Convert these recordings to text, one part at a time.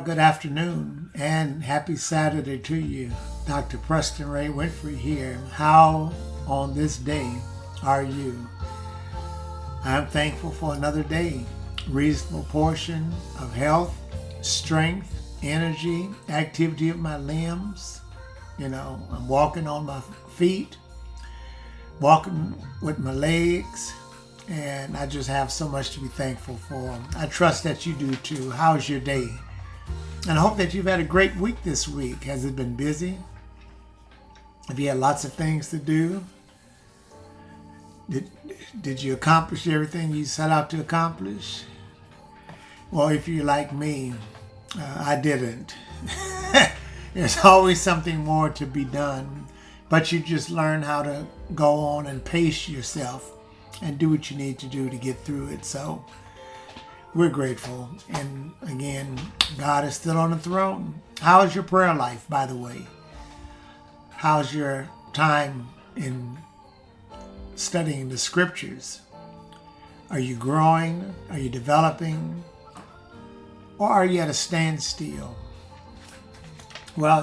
good afternoon and happy Saturday to you. Dr. Preston Ray Winfrey here. How on this day are you? I'm thankful for another day. Reasonable portion of health, strength, energy, activity of my limbs. I'm walking on my feet, walking with my legs, and I just have so much to be thankful for. I trust that you do too. How's your day? And I hope that you've had a great week this week. Has it been busy? Have you had lots of things to do? Did you accomplish everything you set out to accomplish? Well, if you're like me, I didn't. There's always something more to be done, but you just learn how to go on and pace yourself and do what you need to do to get through it. So we're grateful. And again, God is still on the throne. How is your prayer life, by the way? How's your time in studying the scriptures? Are you growing? Are you developing? Or are you at a standstill? Well,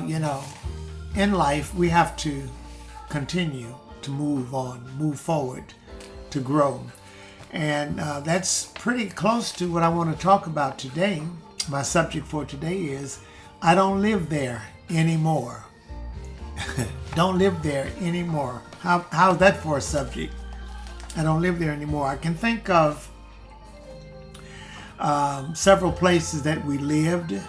in life, we have to continue to move on, move forward, to grow. And that's pretty close to what I want to talk about today. My subject for today is, I don't live there anymore. Don't live there anymore. How's that for a subject? I don't live there anymore. I can think of several places that we lived.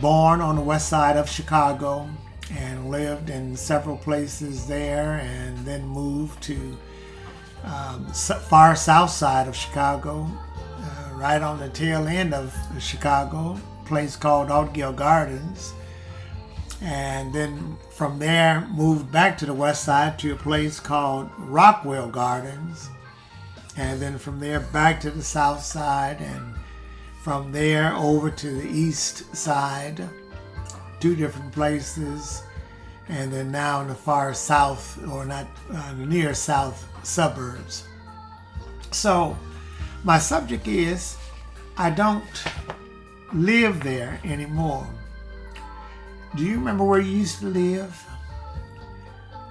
Born on the west side of Chicago and lived in several places there, and then moved to far south side of Chicago, right on the tail end of Chicago, a place called Outgill Gardens. And then from there moved back to the west side to a place called Rockwell Gardens. And then from there back to the south side, and from there over to the east side, two different places. And then now in the far south, or not near south suburbs. So my subject is, I don't live there anymore. Do you remember where you used to live?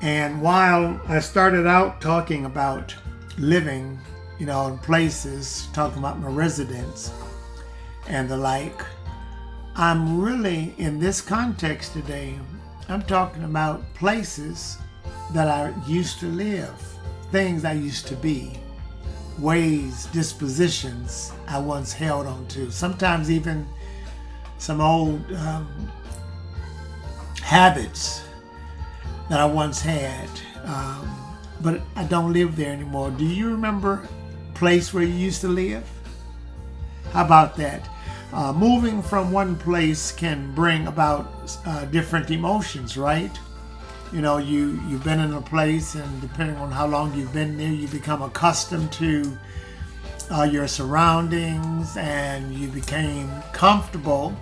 And while I started out talking about living, in places, talking about my residence and the like, I'm really, in this context today, I'm talking about places that I used to live, things I used to be, ways, dispositions I once held on to, sometimes even some old habits that I once had, but I don't live there anymore. Do you remember a place where you used to live? How about that? Moving from one place can bring about different emotions, right? You've been in a place, and depending on how long you've been there, you become accustomed to your surroundings, and you became comfortable,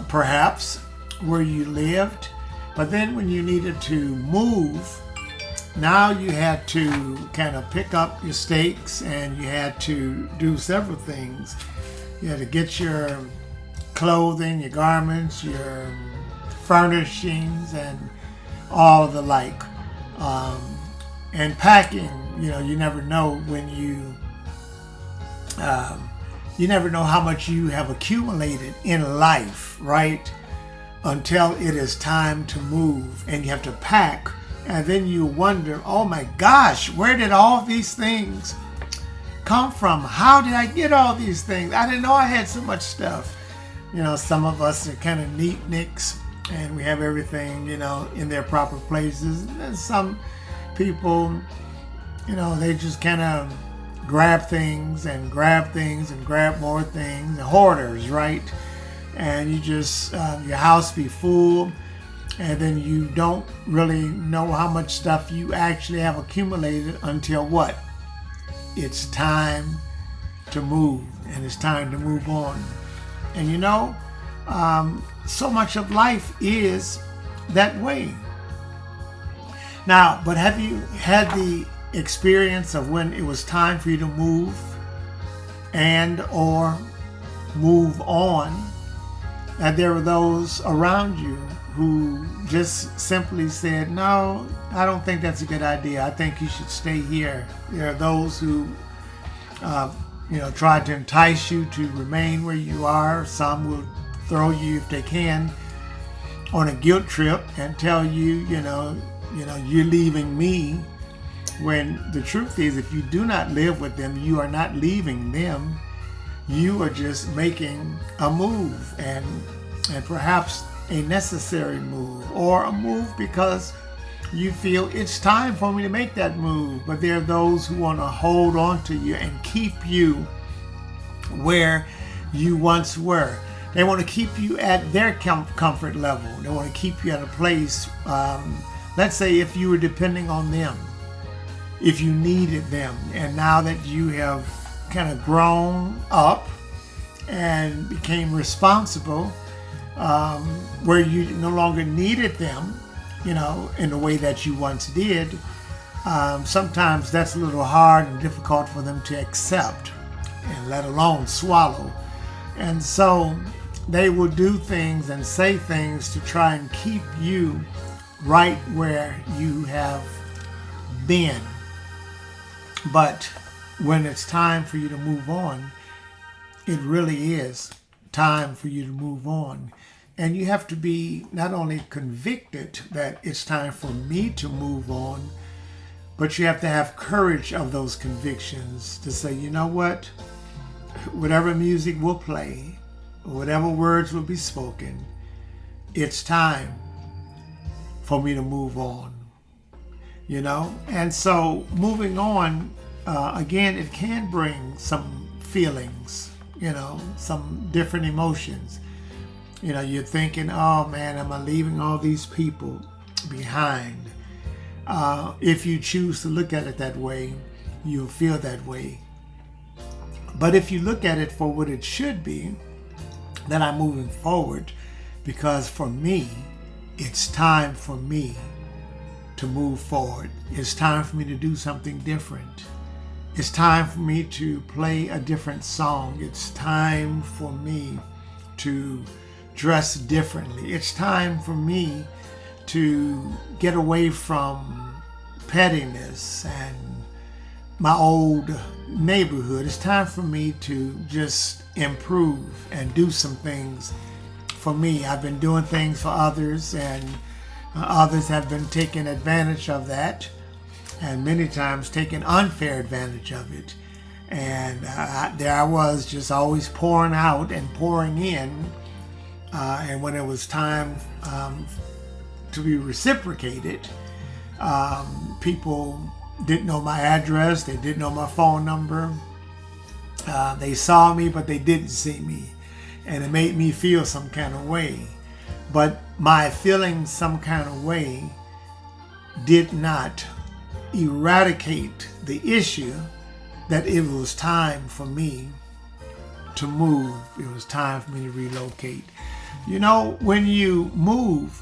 perhaps, where you lived. But then when you needed to move, now you had to kind of pick up your stakes, and you had to do several things. You had to get your clothing, your garments, your furnishings, and all the like. And packing, you never know when you never know how much you have accumulated in life, right? Until it is time to move, and you have to pack, and then you wonder, oh my gosh, where did all these things come from? How did I get all these things? I didn't know I had so much stuff. Some of us are kind of neatniks, and we have everything, in their proper places. And some people, they just kind of grab things and grab things and grab more things. Hoarders, right? And you just, your house be full, and then you don't really know how much stuff you actually have accumulated until what? It's time to move, and it's time to move on. And so much of life is that way. Now, but have you had the experience of when it was time for you to move and or move on, and there were those around you who just simply said, no, I don't think that's a good idea. I think you should stay here. There are those who try to entice you to remain where you are. Some will throw you, if they can, on a guilt trip and tell you, you're leaving me. When the truth is, if you do not live with them, you are not leaving them. You are just making a move, and perhaps a necessary move, or a move because you feel it's time for me to make that move. But there are those who want to hold on to you and keep you where you once were. They want to keep you at their comfort level. They want to keep you at a place, let's say if you were depending on them, if you needed them, and now that you have kind of grown up and became responsible, where you no longer needed them, in the way that you once did, sometimes that's a little hard and difficult for them to accept, and let alone swallow. And so they will do things and say things to try and keep you right where you have been. But when it's time for you to move on, it really is time for you to move on. And you have to be not only convicted that it's time for me to move on, but you have to have courage of those convictions to say, you know what? Whatever music will play, whatever words will be spoken, it's time for me to move on. And so moving on, again, it can bring some feelings, some different emotions. You're thinking, oh man, am I leaving all these people behind? If you choose to look at it that way, you'll feel that way. But if you look at it for what it should be, then I'm moving forward, because for me, it's time for me to move forward. It's time for me to do something different. It's time for me to play a different song. It's time for me to dress differently. It's time for me to get away from pettiness and my old neighborhood. It's time for me to just improve and do some things for me. I've been doing things for others, and others have been taking advantage of that, and many times taking unfair advantage of it. And there I was, just always pouring out and pouring in. And when it was time to be reciprocated, people didn't know my address, they didn't know my phone number. They saw me, but they didn't see me. And it made me feel some kind of way. But my feeling some kind of way did not eradicate the issue that it was time for me to move. It was time for me to relocate. When you move,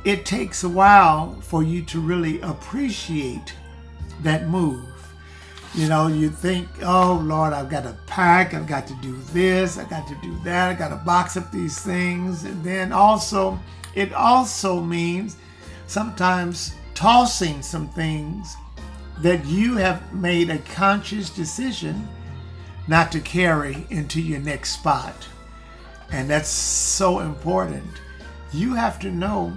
it takes a while for you to really appreciate that move. You think, oh Lord, I've got to pack, I've got to do this, I've got to do that, I've got to box up these things. And then it also means sometimes tossing some things that you have made a conscious decision not to carry into your next spot. And that's so important. You have to know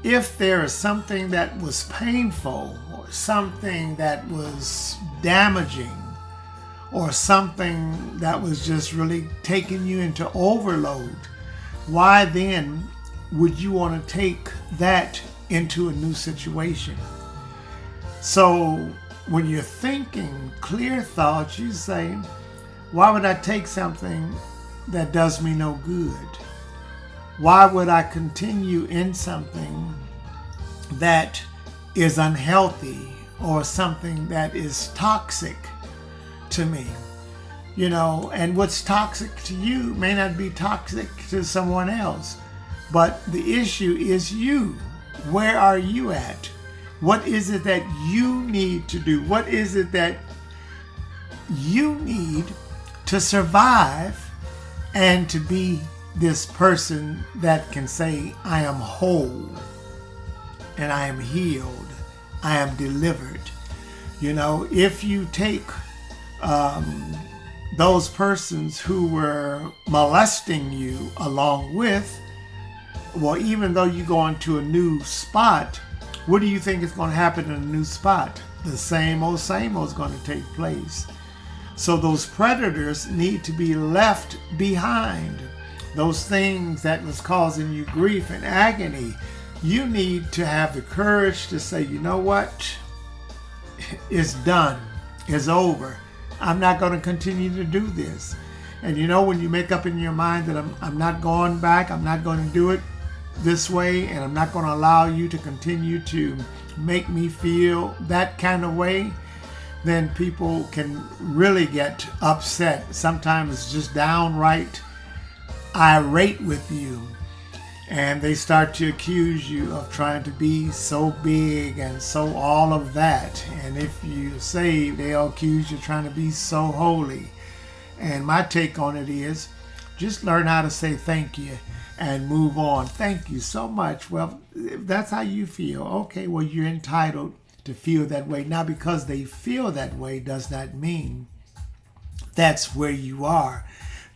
if there is something that was painful, or something that was damaging, or something that was just really taking you into overload, why then would you want to take that into a new situation? So when you're thinking clear thoughts, you say, why would I take something that does me no good? Why would I continue in something that is unhealthy, or something that is toxic to me? And what's toxic to you may not be toxic to someone else. But the issue is you. Where are you at? What is it that you need to do? What is it that you need to survive and to be this person that can say, I am whole and I am healed, I am delivered. If you take those persons who were molesting you along with, well, even though you go into a new spot, what do you think is going to happen in a new spot? The same old is going to take place. So those predators need to be left behind. Those things that was causing you grief and agony, you need to have the courage to say, you know what? It's done. It's over. I'm not going to continue to do this. And when you make up in your mind that I'm not going back, I'm not going to do it this way, and I'm not going to allow you to continue to make me feel that kind of way, then people can really get upset. Sometimes it's just downright irate with you, and they start to accuse you of trying to be so big and so all of that. And if you say, they'll accuse you of trying to be so holy. And my take on it is, just learn how to say thank you and move on. Thank you so much. Well, if that's how you feel, okay, well, you're entitled to feel that way. Now, because they feel that way does not mean that's where you are,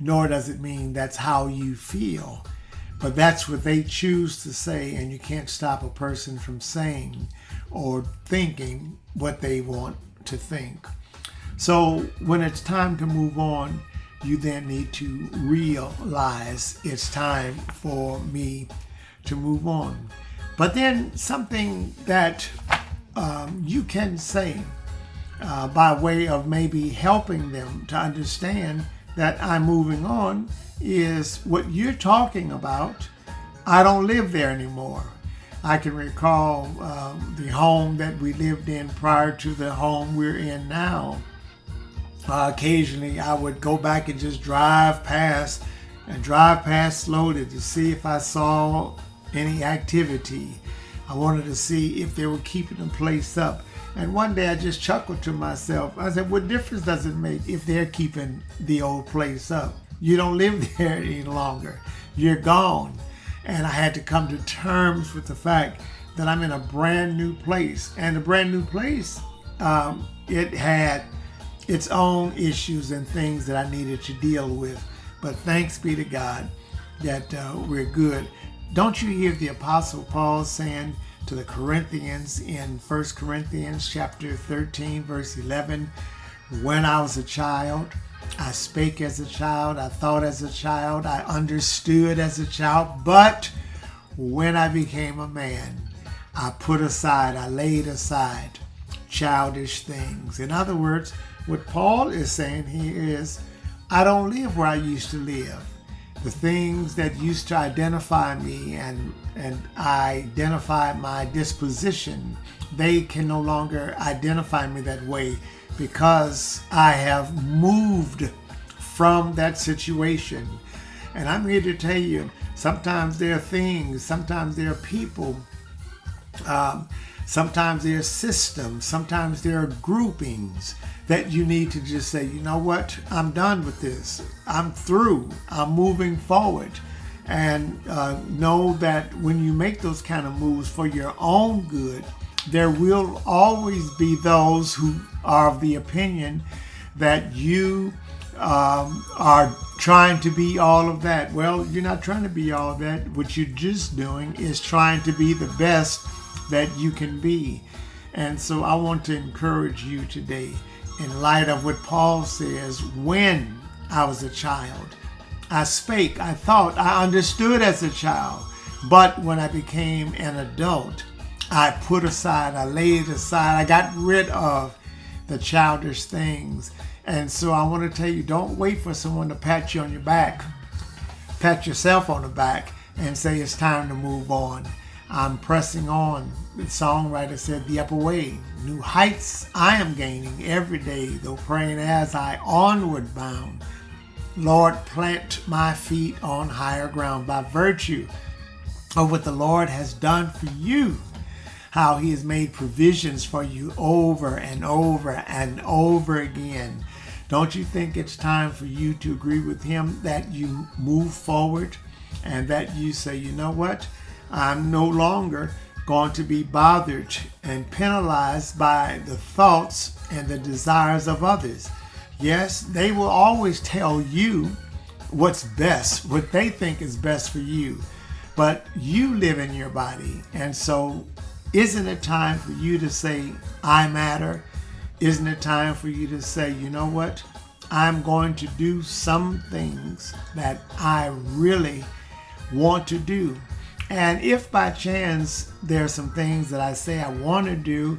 nor does it mean that's how you feel. But that's what they choose to say, and you can't stop a person from saying or thinking what they want to think. So when it's time to move on, you then need to realize it's time for me to move on. But then something that you can say by way of maybe helping them to understand that I'm moving on is what you're talking about. I don't live there anymore. I can recall the home that we lived in prior to the home we're in now. Occasionally I would go back and just drive past slowly to see if I saw any activity. I wanted to see if they were keeping the place up. And one day I just chuckled to myself. I said, what difference does it make if they're keeping the old place up? You don't live there any longer. You're gone. And I had to come to terms with the fact that I'm in a brand new place. And the brand new place, it had its own issues and things that I needed to deal with. But thanks be to God that we're good. Don't you hear the Apostle Paul saying to the Corinthians in 1 Corinthians chapter 13, verse 11, when I was a child, I spake as a child, I thought as a child, I understood as a child, but when I became a man, I put aside, I laid aside childish things. In other words, what Paul is saying here is, I don't live where I used to live. The things that used to identify me and identify my disposition, they can no longer identify me that way because I have moved from that situation. And I'm here to tell you, sometimes there are things, sometimes there are people, sometimes there are systems, sometimes there are groupings that you need to just say, you know what, I'm done with this. I'm through. I'm moving forward. And know that when you make those kind of moves for your own good, there will always be those who are of the opinion that you are trying to be all of that. Well, you're not trying to be all of that. What you're just doing is trying to be the best that you can be. And so I want to encourage you today, in light of what Paul says, when I was a child, I spake, I thought, I understood as a child. But when I became an adult, I put aside, I laid aside, I got rid of the childish things. And so I want to tell you, don't wait for someone to pat you on your back. Pat yourself on the back and say it's time to move on. I'm pressing on. The songwriter said, the upper way, new heights I am gaining every day, though praying as I onward bound. Lord, plant my feet on higher ground by virtue of what the Lord has done for you, how he has made provisions for you over and over and over again. Don't you think it's time for you to agree with him, that you move forward and that you say, you know what? I'm no longer going to be bothered and penalized by the thoughts and the desires of others. Yes, they will always tell you what's best, what they think is best for you. But you live in your body. And so isn't it time for you to say, I matter? Isn't it time for you to say, you know what? I'm going to do some things that I really want to do. And if by chance there are some things that I say I want to do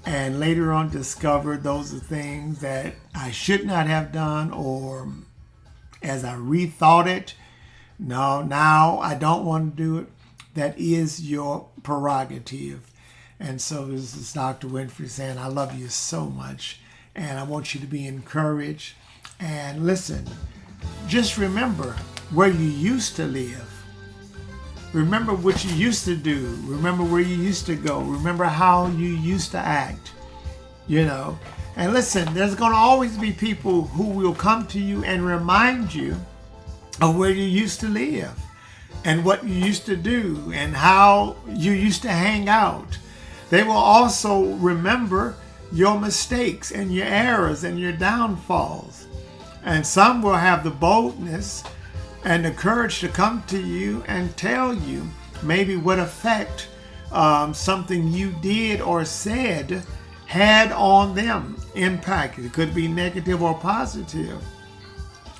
and later on discover those are things that I should not have done, or as I rethought it, no, now I don't want to do it, that is your prerogative. And so this is Dr. Winfrey saying, I love you so much and I want you to be encouraged. And listen, just remember where you used to live. Remember what you used to do. Remember where you used to go. Remember how you used to act, And listen, there's going to always be people who will come to you and remind you of where you used to live and what you used to do and how you used to hang out. They will also remember your mistakes and your errors and your downfalls. And some will have the boldness and the courage to come to you and tell you maybe what effect something you did or said had on them, impact. It could be negative or positive.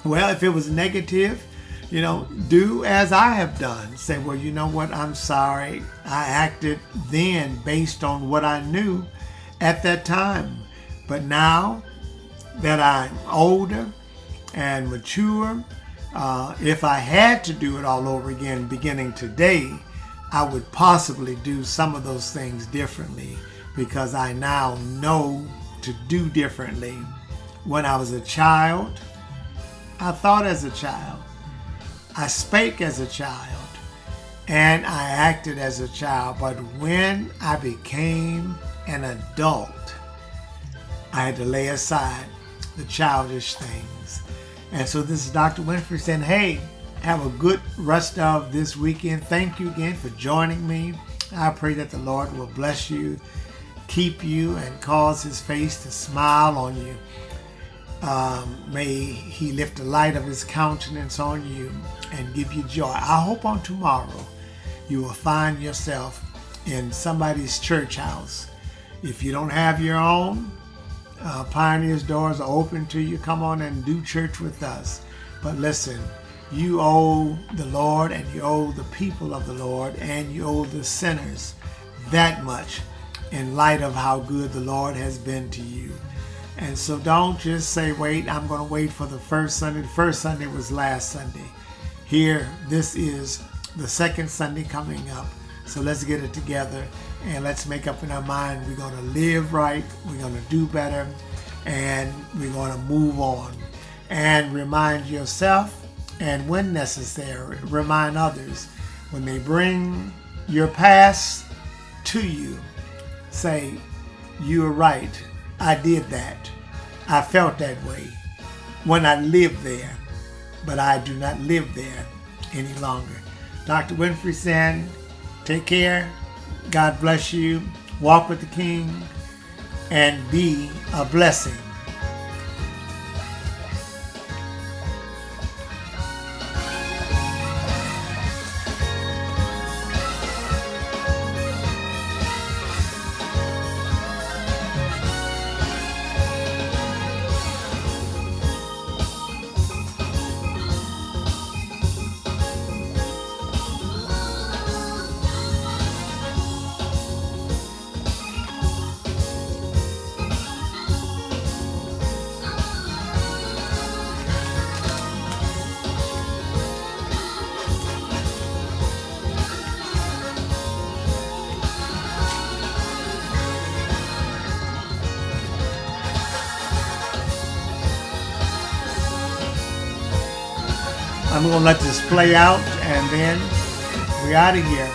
Well, if it was negative, do as I have done. Say, well, you know what? I'm sorry. I acted then based on what I knew at that time. But now that I'm older and mature, if I had to do it all over again beginning today, I would possibly do some of those things differently because I now know to do differently. When I was a child, I thought as a child. I spake as a child, and I acted as a child. But when I became an adult, I had to lay aside the childish things. And so this is Dr. Winfrey saying, hey, have a good rest of this weekend. Thank you again for joining me. I pray that the Lord will bless you, keep you, and cause his face to smile on you. May he lift the light of his countenance on you and give you joy. I hope on tomorrow you will find yourself in somebody's church house. If you don't have your own, Pioneer's doors are open to you. Come on and do church with us. But listen, you owe the Lord and you owe the people of the Lord and you owe the sinners that much in light of how good the Lord has been to you. And so don't just say, wait, I'm going to wait for the first Sunday. The first Sunday was last Sunday. Here, this is the second Sunday coming up. So let's get it together and let's make up in our mind. We're going to live right. We're going to do better. And we're going to move on. And remind yourself, and when necessary, remind others. When they bring your past to you, say, you were right. I did that. I felt that way when I lived there, but I do not live there any longer. Dr. Winfrey saying, take care. God bless you. Walk with the King and be a blessing. I'm going to let this play out and then we're out of here.